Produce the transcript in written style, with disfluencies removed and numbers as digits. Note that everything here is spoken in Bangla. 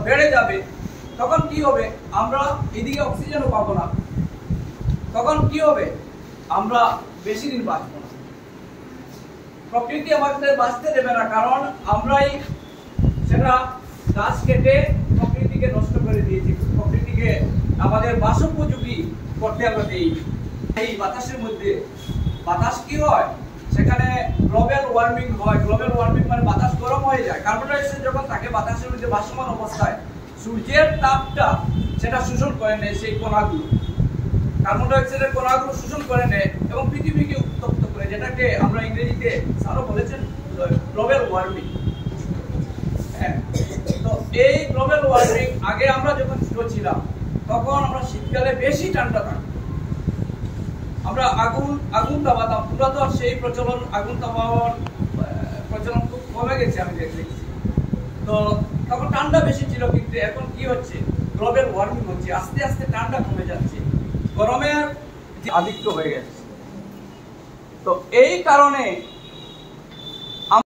বেড়ে যাবে, তখন কি হবে? আমরা এদিকে অক্সিজেনও পাবো না। তখন কি হবে? আমরা বেশি দিন বাঁচবো না। প্রকৃতি আমাদের বাঁচতে দেবে না, কারণ আমরাই সেটা গাছ কেটে প্রকৃতিকে নষ্ট করে দিয়েছি। প্রকৃতিকে আমাদের বাসোপযোগী করতে আমরা দিই। এই বাতাসের মধ্যে বাতাস কি হয়? সেখানে গ্লোবাল ওয়ার্মিং হয়। গ্লোবাল ওয়ার্মিং মানে বাতাস গরম হয়ে যায়। কার্বন ডাই অক্সাইড যখন থাকে বাতাসের মধ্যে ভাসমান অবস্থায়, সূর্যের তাপটা সেটা শোষণ করে নেয়, সেই কণাগুলো কার্বন ডাই অক্সাইডের কণাগুলো শোষণ করে নেয় এবং পৃথিবীকে উত্তপ্ত করে, যেটাকে আমরা ইংরেজিতে স্যারও বলেছেন গ্লোবাল ওয়ার্মিং। তো এই গ্লোবাল ওয়ার্মিং, আগে আমরা যখন ছোট ছিলাম তখন আমরা শীতকালে বেশি ঠান্ডা থাকতো, আমরা আগুন তাপাতাম। পুরা তো সেই প্রচলন, আগুন তাপাবার প্রচলন খুব কমে গেছে আমি দেখছি। তো তখন ঠান্ডা বেশি ছিল, কিন্তু এখন কি হচ্ছে? গ্লোবাল ওয়ার্মিং হচ্ছে, আস্তে আস্তে ঠান্ডা কমে যাচ্ছে, গরমের আধিক্য হয়ে গেছে। তো এই কারণে